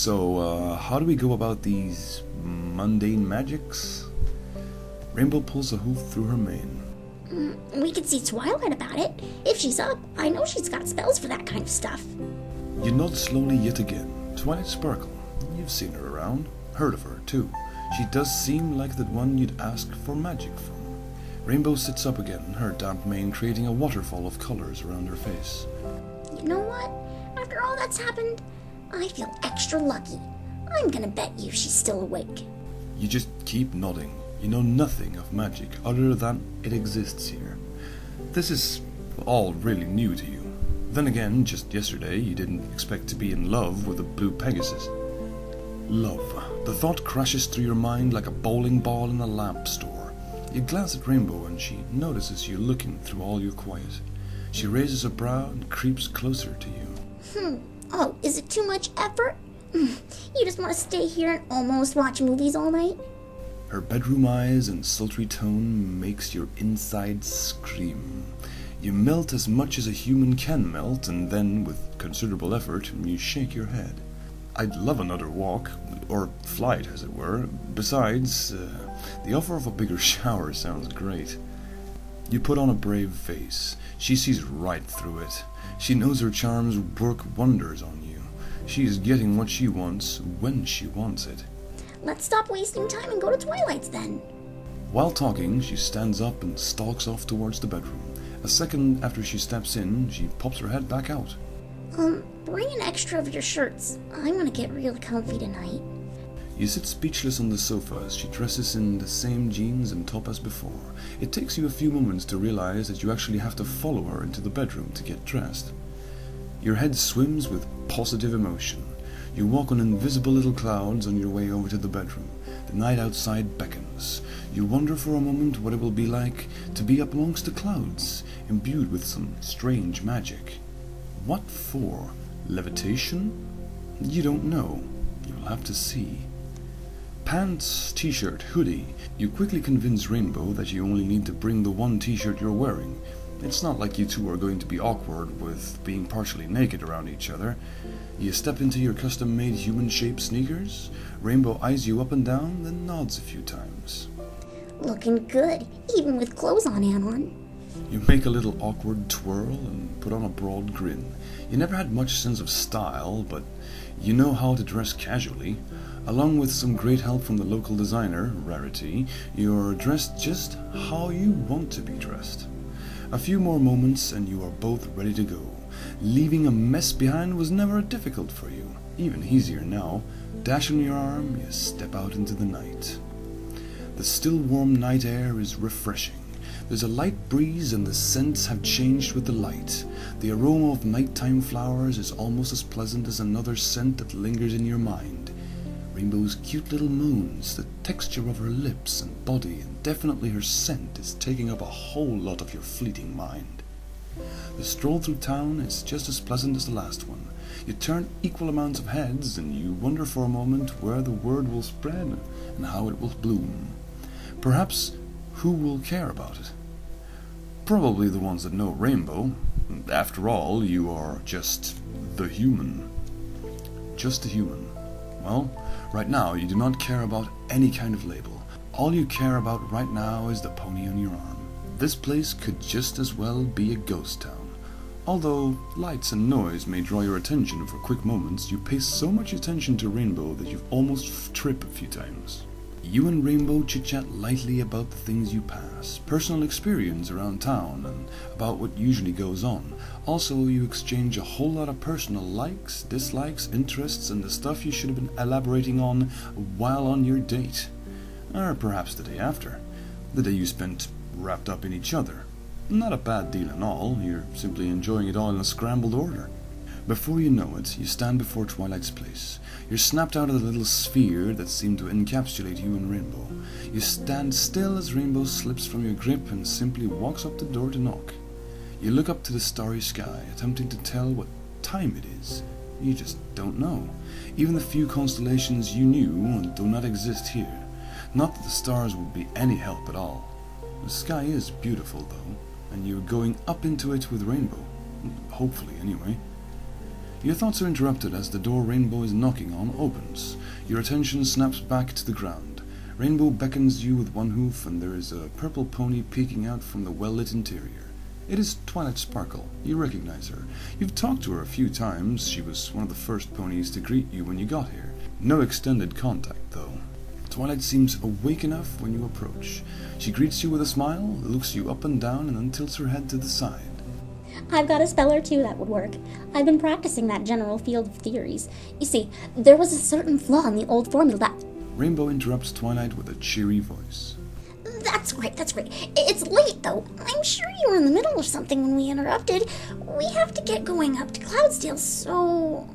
So, how do we go about these mundane magics? Rainbow pulls a hoof through her mane. We could see Twilight about it. If she's up, I know she's got spells for that kind of stuff. You nod slowly yet again. Twilight Sparkle. You've seen her around. Heard of her, too. She does seem like the one you'd ask for magic from. Rainbow sits up again, her damp mane creating a waterfall of colors around her face. You know what? After all that's happened, I feel extra lucky. I'm gonna bet you she's still awake. You just keep nodding. You know nothing of magic other than it exists here. This is all really new to you. Then again, just yesterday you didn't expect to be in love with a blue Pegasus. Love. The thought crashes through your mind like a bowling ball in a lamp store. You glance at Rainbow and she notices you looking through all your quiet. She raises a brow and creeps closer to you. Oh, is it too much effort? You just want to stay here and almost watch movies all night? Her bedroom eyes and sultry tone makes your insides scream. You melt as much as a human can melt, and then, with considerable effort, you shake your head. I'd love another walk, or flight, as it were. Besides, the offer of a bigger shower sounds great. You put on a brave face. She sees right through it. She knows her charms work wonders on you. She is getting what she wants, when she wants it. Let's stop wasting time and go to Twilight's then. While talking, she stands up and stalks off towards the bedroom. A second after she steps in, she pops her head back out. Bring an extra of your shirts. I'm gonna get really comfy tonight. You sit speechless on the sofa as she dresses in the same jeans and top as before. It takes you a few moments to realize that you actually have to follow her into the bedroom to get dressed. Your head swims with positive emotion. You walk on invisible little clouds on your way over to the bedroom. The night outside beckons. You wonder for a moment what it will be like to be up amongst the clouds, imbued with some strange magic. What for? Levitation? You don't know. You'll have to see. Pants, t-shirt, hoodie. You quickly convince Rainbow that you only need to bring the one t-shirt you're wearing. It's not like you two are going to be awkward with being partially naked around each other. You step into your custom-made human-shaped sneakers. Rainbow eyes you up and down, then nods a few times. Looking good, even with clothes on and on. You make a little awkward twirl and put on a broad grin. You never had much sense of style, but you know how to dress casually. Along with some great help from the local designer, Rarity, you're dressed just how you want to be dressed. A few more moments and you are both ready to go. Leaving a mess behind was never difficult for you. Even easier now. Dash on your arm, you step out into the night. The still warm night air is refreshing. There's a light breeze and the scents have changed with the light. The aroma of nighttime flowers is almost as pleasant as another scent that lingers in your mind. Rainbow's cute little moans, the texture of her lips and body, and definitely her scent is taking up a whole lot of your fleeting mind. The stroll through town is just as pleasant as the last one. You turn equal amounts of heads and you wonder for a moment where the word will spread and how it will bloom. Perhaps who will care about it? Probably the ones that know Rainbow. After all, you are just the human. Just a human. Well, right now you do not care about any kind of label. All you care about right now is the pony on your arm. This place could just as well be a ghost town. Although lights and noise may draw your attention for quick moments, you pay so much attention to Rainbow that you've almost tripped a few times. You and Rainbow chit-chat lightly about the things you pass, personal experience around town, and about what usually goes on. Also, you exchange a whole lot of personal likes, dislikes, interests, and the stuff you should have been elaborating on while on your date. Or perhaps the day after. The day you spent wrapped up in each other. Not a bad deal at all, you're simply enjoying it all in a scrambled order. Before you know it, you stand before Twilight's place. You're snapped out of the little sphere that seemed to encapsulate you and Rainbow. You stand still as Rainbow slips from your grip and simply walks up the door to knock. You look up to the starry sky, attempting to tell what time it is. You just don't know. Even the few constellations you knew do not exist here. Not that the stars would be any help at all. The sky is beautiful, though, and you're going up into it with Rainbow. Hopefully, anyway. Your thoughts are interrupted as the door Rainbow is knocking on opens. Your attention snaps back to the ground. Rainbow beckons you with one hoof, and there is a purple pony peeking out from the well-lit interior. It is Twilight Sparkle. You recognize her. You've talked to her a few times. She was one of the first ponies to greet you when you got here. No extended contact, though. Twilight seems awake enough when you approach. She greets you with a smile, looks you up and down, and then tilts her head to the side. I've got a spell or two that would work. I've been practicing that general field of theories. You see, there was a certain flaw in the old formula that... Rainbow interrupts Twilight with a cheery voice. That's great. It's late, though. I'm sure you were in the middle of something when we interrupted. We have to get going up to Cloudsdale, so...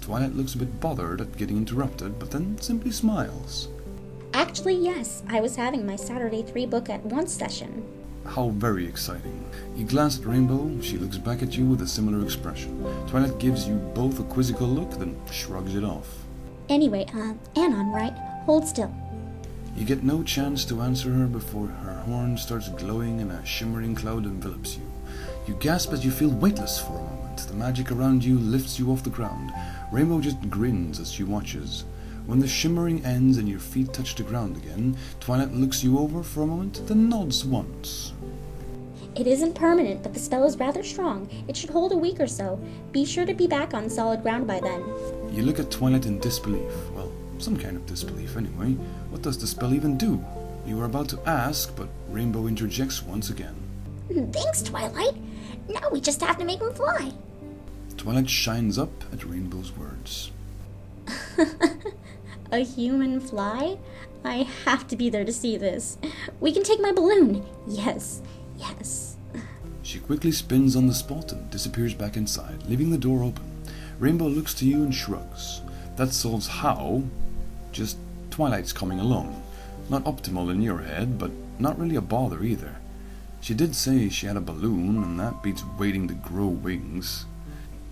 Twilight looks a bit bothered at getting interrupted, but then simply smiles. Actually, yes. I was having my Saturday 3-book-at-once session. How very exciting. You glance at Rainbow, she looks back at you with a similar expression. Twilight gives you both a quizzical look, then shrugs it off. Anyway, Anon, right? Hold still. You get no chance to answer her before her horn starts glowing and a shimmering cloud envelops you. You gasp as you feel weightless for a moment. The magic around you lifts you off the ground. Rainbow just grins as she watches. When the shimmering ends and your feet touch the ground again, Twilight looks you over for a moment, then nods once. It isn't permanent, but the spell is rather strong. It should hold a week or so. Be sure to be back on solid ground by then. You look at Twilight in disbelief. Well, some kind of disbelief anyway. What does the spell even do? You are about to ask, but Rainbow interjects once again. Thanks, Twilight. Now we just have to make him fly. Twilight shines up at Rainbow's words. A human fly? I have to be there to see this. We can take my balloon. Yes. She quickly spins on the spot and disappears back inside, leaving the door open. Rainbow looks to you and shrugs. That solves how. Just Twilight's coming along. Not optimal in your head, but not really a bother either. She did say she had a balloon, and that beats waiting to grow wings.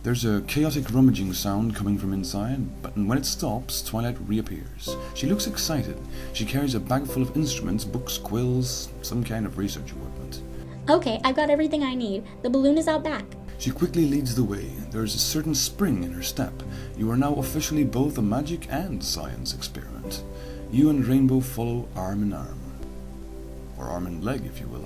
There's a chaotic rummaging sound coming from inside, but when it stops, Twilight reappears. She looks excited. She carries a bag full of instruments, books, quills, some kind of research equipment. Okay, I've got everything I need. The balloon is out back. She quickly leads the way. There is a certain spring in her step. You are now officially both a magic and science experiment. You and Rainbow follow arm in arm. Or arm and leg, if you will.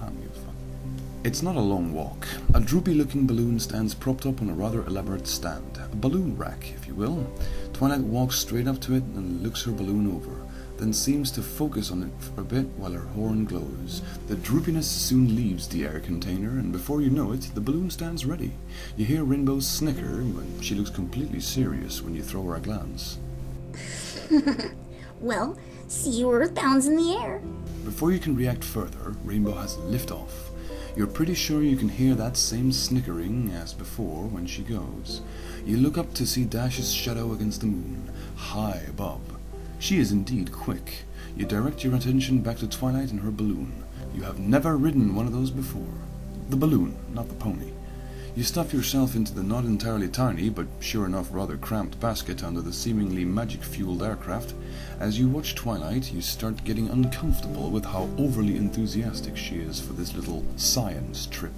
It's not a long walk. A droopy-looking balloon stands propped up on a rather elaborate stand. A balloon rack, if you will. Twilight walks straight up to it and looks her balloon over, then seems to focus on it for a bit while her horn glows. The droopiness soon leaves the air container, and before you know it, the balloon stands ready. You hear Rainbow snicker when she looks completely serious when you throw her a glance. Well, see you earthbounds in the air. Before you can react further, Rainbow has liftoff. You're pretty sure you can hear that same snickering as before when she goes. You look up to see Dash's shadow against the moon, high above. She is indeed quick. You direct your attention back to Twilight and her balloon. You have never ridden one of those before. The balloon, not the pony. You stuff yourself into the not entirely tiny, but sure enough rather cramped basket under the seemingly magic-fueled aircraft. As you watch Twilight, you start getting uncomfortable with how overly enthusiastic she is for this little science trip.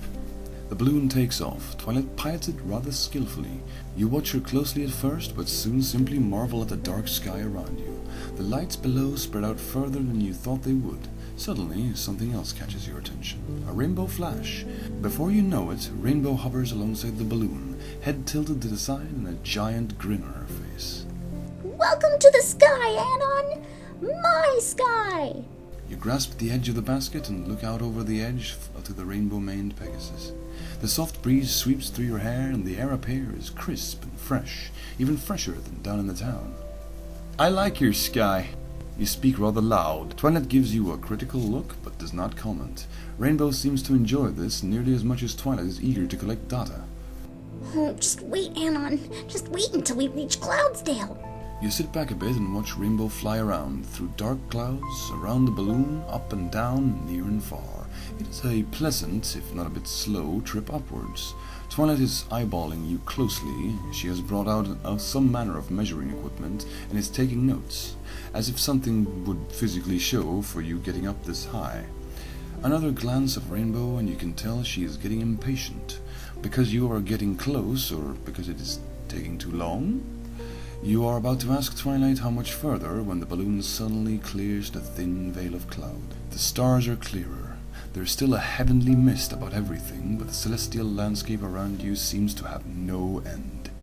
The balloon takes off. Twilight pilots it rather skillfully. You watch her closely at first, but soon simply marvel at the dark sky around you. The lights below spread out further than you thought they would. Suddenly, something else catches your attention. A rainbow flash. Before you know it, Rainbow hovers alongside the balloon, head tilted to the side and a giant grin on her face. Welcome to the sky, Anon! My sky! You grasp the edge of the basket and look out over the edge to the rainbow-maned Pegasus. The soft breeze sweeps through your hair and the air up here is crisp and fresh, even fresher than down in the town. I like your sky. You speak rather loud. Twilight gives you a critical look, but does not comment. Rainbow seems to enjoy this nearly as much as Twilight is eager to collect data. Oh, just wait, Anon. Just wait until we reach Cloudsdale. You sit back a bit and watch Rainbow fly around, through dark clouds, around the balloon, up and down, near and far. It is a pleasant, if not a bit slow, trip upwards. Twilight is eyeballing you closely. She has brought out some manner of measuring equipment and is taking notes, as if something would physically show for you getting up this high. Another glance of Rainbow and you can tell she is getting impatient, because you are getting close or because it is Taking too long? You are about to ask Twilight how much further when the balloon suddenly clears the thin veil of cloud. The stars are clearer. There's still a heavenly mist about everything, but the celestial landscape around you seems to have no end.